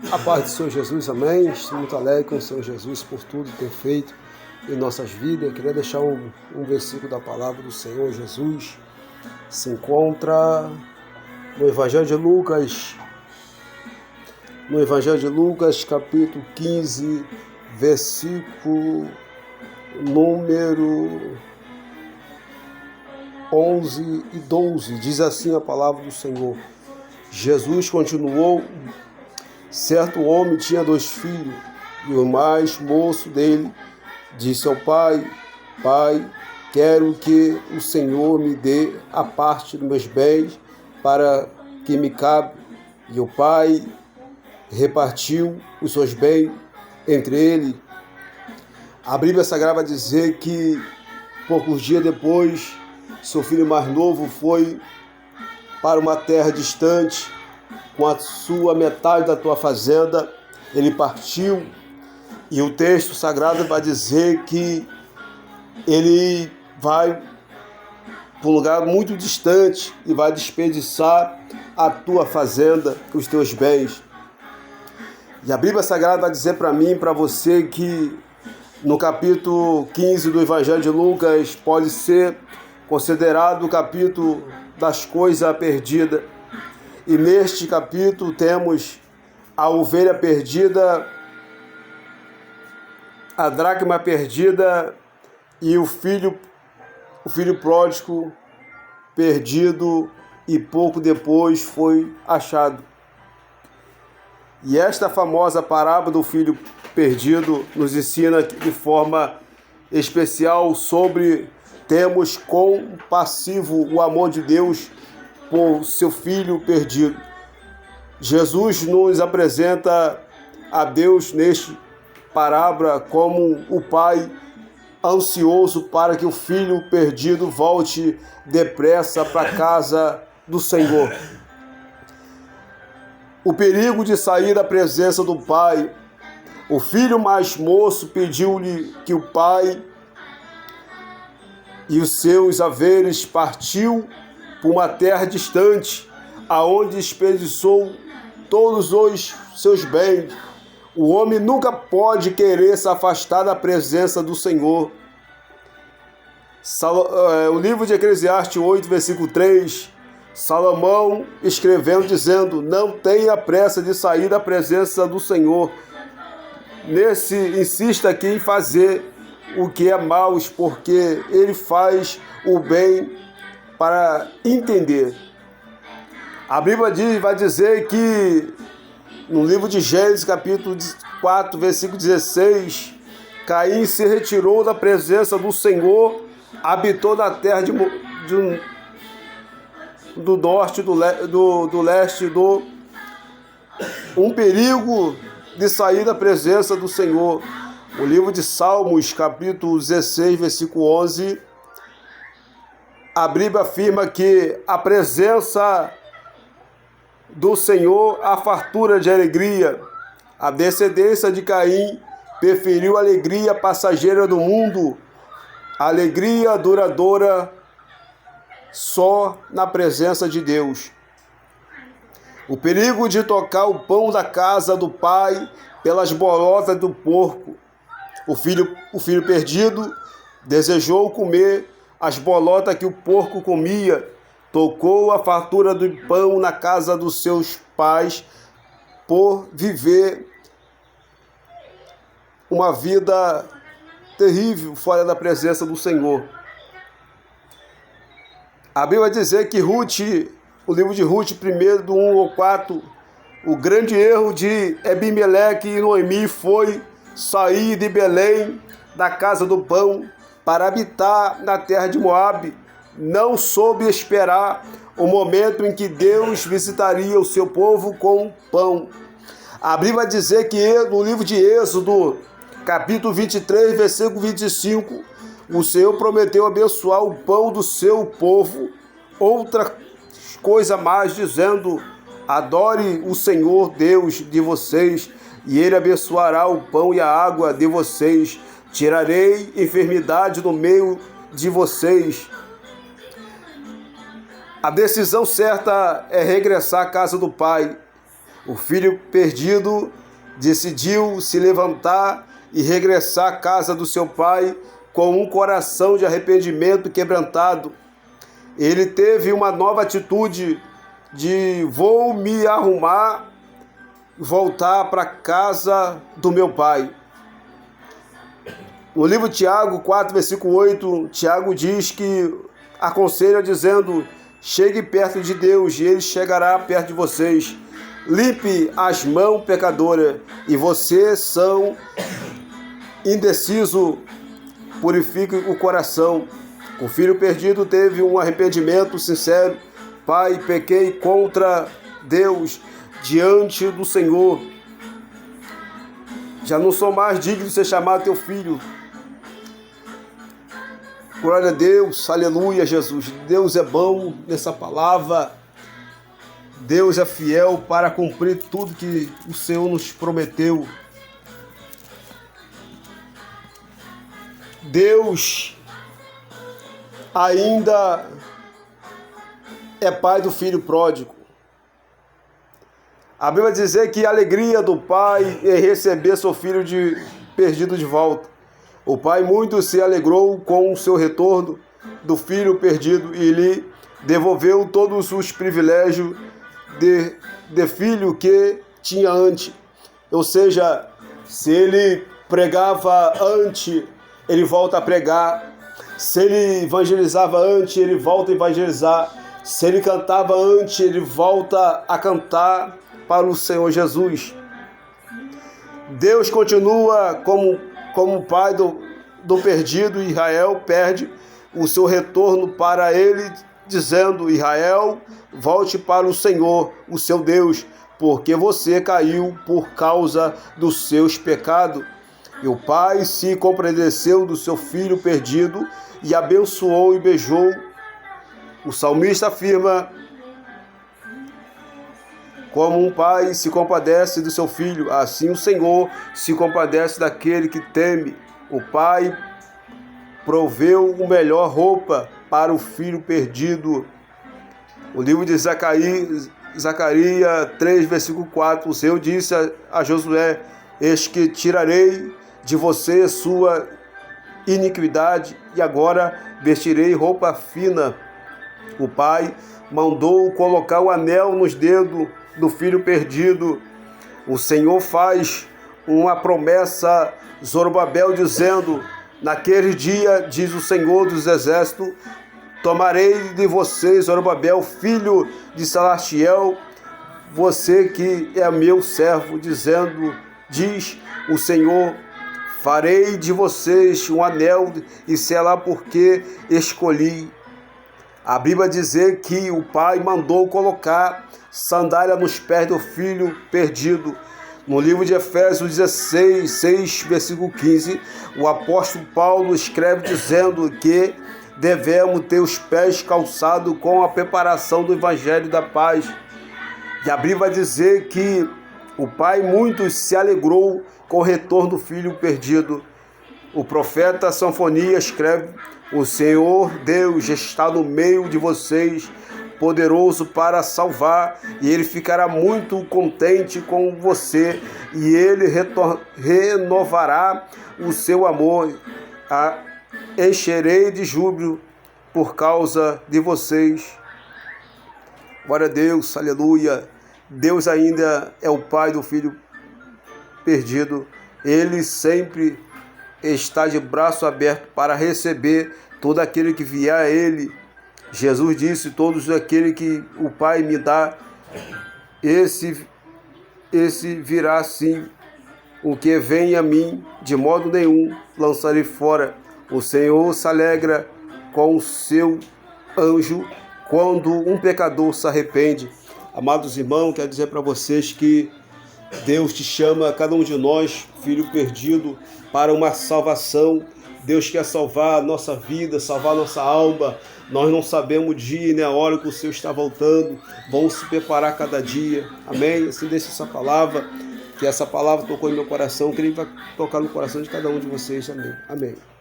A paz do Senhor Jesus, amém. Estou muito alegre com o Senhor Jesus por tudo que tem feito em nossas vidas. Eu queria deixar um versículo da palavra do Senhor Jesus. Se encontra no Evangelho de Lucas, capítulo 15, versículo número 11 e 12. Diz assim a palavra do Senhor. Jesus continuou: certo homem tinha 2 filhos, e o mais moço dele disse ao pai: Pai, quero que o Senhor me dê a parte dos meus bens para que me cabe. E o pai repartiu os seus bens entre ele. A Bíblia Sagrada vai dizer que poucos dias depois, seu filho mais novo foi para uma terra distante, com a sua metade da tua fazenda. Ele partiu, e o texto sagrado vai dizer que ele vai para um lugar muito distante e vai desperdiçar a tua fazenda, os teus bens. E a Bíblia Sagrada vai dizer para mim e para você que no capítulo 15 do Evangelho de Lucas pode ser considerado o capítulo das coisas perdidas. E neste capítulo temos a ovelha perdida, a dracma perdida e o filho pródigo perdido, e pouco depois foi achado. E esta famosa parábola do filho perdido nos ensina de forma especial sobre termos compassivo o amor de Deus por seu filho perdido. Jesus nos apresenta a Deus neste parábola como o pai ansioso para que o filho perdido volte depressa para a casa do Senhor. O perigo de sair da presença do pai. O filho mais moço pediu-lhe que o pai e os seus haveres partiu por uma terra distante, aonde desperdiçou todos os seus bens. O homem nunca pode querer se afastar da presença do Senhor. O livro de Eclesiastes 8, versículo 3, Salomão escrevendo, dizendo: não tenha pressa de sair da presença do Senhor. Insista aqui em fazer o que é mal, porque ele faz o bem para entender. A Bíblia vai dizer que no livro de Gênesis, capítulo 4, versículo 16, Caim se retirou da presença do Senhor, habitou na terra do norte, do leste, um perigo de sair da presença do Senhor. O livro de Salmos, capítulo 16, versículo 11, a Bíblia afirma que a presença do Senhor, a fartura de alegria. A descendência de Caim preferiu a alegria passageira do mundo, a alegria duradoura só na presença de Deus. O perigo de tocar o pão da casa do pai pelas bolotas do porco. O filho perdido desejou comer as bolotas que o porco comia. Tocou a fartura do pão na casa dos seus pais por viver uma vida terrível fora da presença do Senhor. A Bíblia vai dizer que o livro de Ruth, primeiro do 1 ao 4, o grande erro de Ebimeleque e Noemi foi sair de Belém, da casa do pão, para habitar na terra de Moabe. Não soube esperar o momento em que Deus visitaria o seu povo com pão. A Bíblia vai dizer que no livro de Êxodo, capítulo 23, versículo 25, o Senhor prometeu abençoar o pão do seu povo. Outra coisa mais, dizendo: adore o Senhor Deus de vocês, e Ele abençoará o pão e a água de vocês. Tirarei enfermidade do meio de vocês. A decisão certa é regressar à casa do Pai. O filho perdido decidiu se levantar e regressar à casa do seu pai com um coração de arrependimento quebrantado. Ele teve uma nova atitude de vou me arrumar e voltar para a casa do meu pai. No livro de Tiago 4, versículo 8, Tiago diz que aconselha dizendo: chegue perto de Deus e Ele chegará perto de vocês. Limpe as mãos pecadoras e vocês são indeciso, purifique o coração. O filho perdido teve um arrependimento sincero. Pai, pequei contra Deus diante do Senhor. Já não sou mais digno de ser chamado teu filho. Glória a Deus, aleluia, Jesus. Deus é bom nessa palavra. Deus é fiel para cumprir tudo que o Senhor nos prometeu. Deus ainda é pai do filho pródigo. A Bíblia diz que a alegria do pai é receber seu filho perdido de volta. O pai muito se alegrou com o seu retorno do filho perdido e lhe devolveu todos os privilégios de filho que tinha antes. Ou seja, se ele pregava antes, ele volta a pregar. Se ele evangelizava antes, ele volta a evangelizar. Se ele cantava antes, ele volta a cantar para o Senhor Jesus. Deus continua como pai do perdido. Israel perde o seu retorno para ele, dizendo: Israel, volte para o Senhor, o seu Deus, porque você caiu por causa dos seus pecados. E o pai se compadeceu do seu filho perdido e abençoou e beijou. O salmista afirma: como um pai se compadece do seu filho, assim o Senhor se compadece daquele que teme. O pai proveu uma melhor roupa para o filho perdido. O livro de Zacarias 3, versículo 4, o Senhor disse a Josué: eis que tirarei de você sua iniquidade e agora vestirei roupa fina. O pai mandou colocar o anel nos dedos do filho perdido. O Senhor faz uma promessa a Zorobabel dizendo: naquele dia, diz o Senhor dos Exércitos, tomarei de você, Zorobabel, filho de Salatiel, você que é meu servo, diz o Senhor, farei de vocês um anel e será porque escolhi. A Bíblia diz que o pai mandou colocar sandália nos pés do filho perdido. No livro de Efésios 16, 6, versículo 15, o apóstolo Paulo escreve dizendo que devemos ter os pés calçados com a preparação do Evangelho da paz. E a Bíblia vai dizer que o pai muito se alegrou com o retorno do filho perdido. O profeta Sanfonia escreve: o Senhor Deus está no meio de vocês, poderoso para salvar, e Ele ficará muito contente com você, e Ele renovará o seu amor. Encherei de júbilo por causa de vocês. Glória a Deus, aleluia. Deus ainda é o pai do filho perdido. Ele sempre está de braço aberto para receber todo aquele que vier a Ele. Jesus disse: todos aquele que o Pai me dá, esse virá sim. O que vem a mim, de modo nenhum lançarei fora. O Senhor se alegra com o seu anjo quando um pecador se arrepende. Amados irmãos, quero dizer para vocês que Deus te chama, cada um de nós, filho perdido, para uma salvação. Deus quer salvar a nossa vida, salvar a nossa alma. Nós não sabemos o dia nem a hora que o Senhor está voltando. Vamos se preparar cada dia. Amém? Assim deixa essa palavra, que essa palavra tocou em meu coração, que Ele vai tocar no coração de cada um de vocês. Amém. Amém.